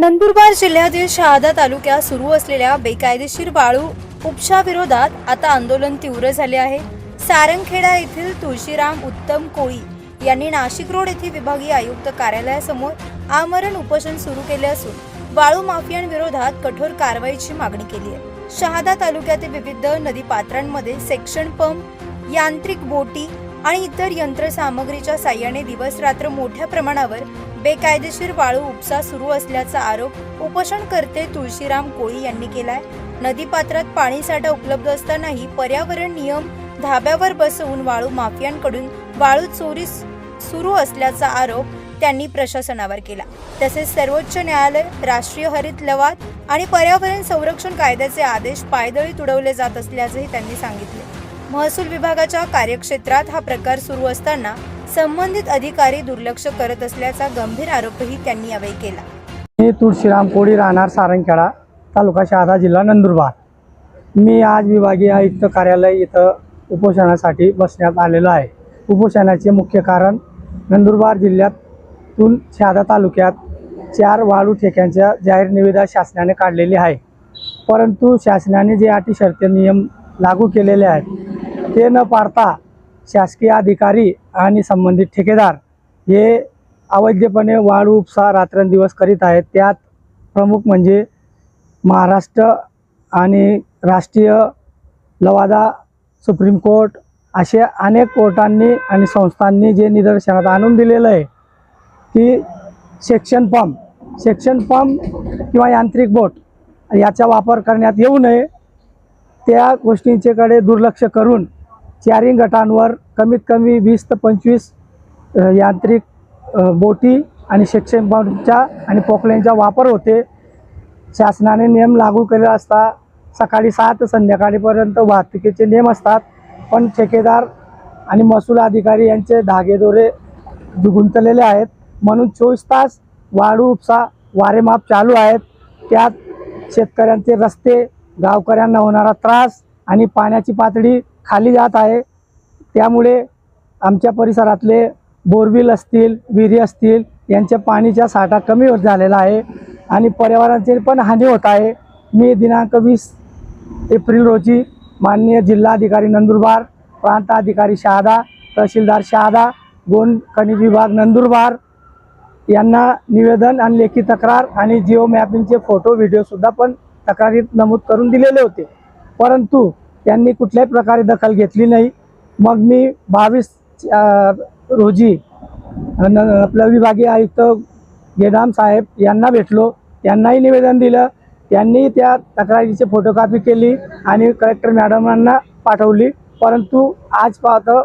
नंदुरबार जिल्ह्यातील शहादा तालुक्यात सुरू असलेल्या बेकायदेशीर वाळू उपशाविरोधात आता आंदोलन तीव्र झाले आहे। सारंगखेडा येथील तुळशीराम उत्तम कोळी यांनी नाशिक रोड येथे विभागीय आयुक्त कार्यालयासमोर आमरण उपोषण सुरू केले असून वाळू माफियांविरोधात कठोर कारवाईची मागणी केली आहे। शहादा तालुक्यातील विविध नदीपात्रांमध्ये सेक्शन पंप, यांत्रिक बोटी आणि इतर यंत्रसामग्रीच्या साह्याने दिवस रात्र मोठ्या प्रमाणावर बेकायदेशीर वाळू उपसा सुरू असल्याचा आरोप उपोषणकर्ते तुळशीराम कोळी यांनी केलाय। नदीपात्रात पाणीसाठा उपलब्ध असतानाही पर्यावरण नियम धाब्यावर बसवून वाळू माफियांकडून वाळू चोरी सुरू असल्याचा आरोप त्यांनी प्रशासनावर केला। तसेच सर्वोच्च न्यायालय, राष्ट्रीय हरित लवाद आणि पर्यावरण संरक्षण कायद्याचे आदेश पायदळी तुडवले जात असल्याचेही त्यांनी सांगितले। महसूल विभागाच्या कार्यक्षेत्रात हा प्रकार सुरू असताना संबंधित अधिकारी दुर्लक्ष करत असल्याचा गंभीर आरोपही त्यांनी यावेळी केला। मी तुळशीराम कोळी, राहणार सारंगखेडा, तालुका शहादा, जिल्हा नंदुरबार। मी आज विभागीय आयुक्त कार्यालय इथं उपोषणासाठी बसण्यात आलेलो आहे। उपोषणाचे मुख्य कारण नंदुरबार जिल्ह्यातून शहादा तालुक्यात 4 वाळू ठेक्यांच्या जाहीर निविदा शासनाने काढलेली आहे, परंतु शासनाने जे अटी शर्ती नियम लागू केलेले आहेत ते न पाळता शासकीय अधिकारी आणि संबंधित ठेकेदार हे अवैधपणे वाळू उपसा रात्रंदिवस करीत आहेत। त्यात प्रमुख म्हणजे महाराष्ट्र आणि राष्ट्रीय लवादा, सुप्रीम कोर्ट असे अनेक कोर्टांनी आणि संस्थांनी जे निदर्शनात आणून दिलेलं आहे की सेक्शन पंप किंवा यांत्रिक बोट याचा वापर करण्यात येऊ नये, त्या गोष्टींच्याकडे दुर्लक्ष करून 4 गटांवर कमीत कमी 20 ते 25 यांत्रिक बोटी आणि सेक्शन पंपचा आणि पोकलेनचा वापर होते। शासनाने नियम लागू केले असता सकाळी 7 ते संध्याकाळपर्यंत वाहतुकीचे नियम असतात, पण ठेकेदार आणि महसूल अधिकारी यांचे धागेदोरे गुंतलेले आहेत, म्हणून 24 तास वाळू उपसा वारेमाप चालू आहेत। त्यात शेतकऱ्यांचे रस्ते, गावकऱ्यांना होणारा त्रास आणि पाण्याची पातळी खाली जात आहे। त्यामुळे आमच्या परिसरातले बोरविल असतील, विहिरी असतील यांच्या पाणीचा साठा कमी होत झालेला आहे आणि पर्यावरणाची पण हानी होत आहे। मी दिनांक 20 एप्रिल रोजी माननीय जिल्हाधिकारी नंदुरबार, प्रांत अधिकारी शहादा, तहसीलदार शहादा, गोंड खनिज विभाग नंदुरबार यांना निवेदन आणि लेखी तक्रार आणि जिओ मॅपिंगचे फोटो व्हिडिओसुद्धा पण तक्रारीत नमूद करून दिलेले होते, परंतु त्यांनी कुठल्याही प्रकारे दखल घेतली नाही। मग मी 22 रोजी आपलं विभागीय आयुक्त गेदाम साहेब यांना भेटलो, त्यांनाही निवेदन दिलं, त्यांनी त्या तक्रारीची फोटोकॉपी केली आणि कलेक्टर मॅडमांना पाठवली, परंतु आज पाहतो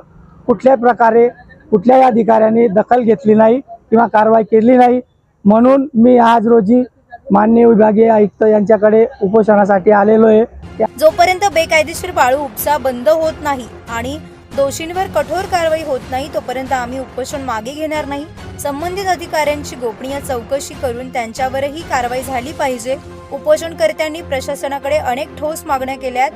कुठल्याही प्रकारे कुठल्याही अधिकाऱ्यांनी दखल घेतली नाही किंवा कारवाई केली नाही। म्हणून मी आज रोजी माननीय विभागीय आयुक्त यांच्याकडे उपोषणासाठी आलेलो आहे। जोपर्यंत बेकायदेशीर वाळू उपसा बंद होत नाही आणि दोषींवर कठोर कारवाई होत नाही तोपर्यंत आम्ही उपोषण मागे घेणार नाही। संबंधित अधिकाऱ्यांची गोपनीय चौकशी करून त्यांच्यावरही कारवाई झाली पाहिजे। उपोषणकर्त्यांनी प्रशासनाकडे अनेक ठोस मागण्या केल्यात।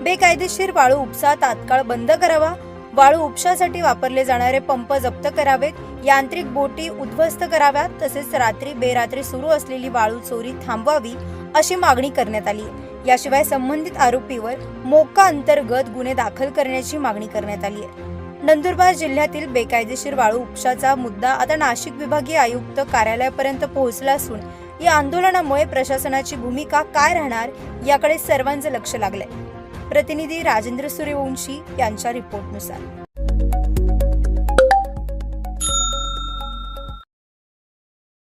बेकायदेशीर वाळू उपसा तात्काळ बंद करावा, वाळू उपशासाठी वापरले जाणारे पंप जप्त करावेत, यांत्रिक बोटी उद्ध्वस्त कराव्यात, तसेच रात्री बेरात्री सुरू असलेली वाळू चोरी थांबवावी अशी मागणी करण्यात आली आहे। याशिवाय संबंधित आरोपीवर मोका अंतर्गत गुन्हे दाखल करण्याची मागणी करण्यात आली आहे। नंदुरबार जिल्ह्यातील बेकायदेशीर वाळू उपशाचा मुद्दा आता नाशिक विभागीय आयुक्त कार्यालयापर्यंत पोहोचला असून या आंदोलनामुळे प्रशासनाची भूमिका काय राहणार याकडे सर्वांचं लक्ष लागलंय। प्रतिनिधी राजेंद्र सूर्यवंशी यांच्या रिपोर्टनुसार।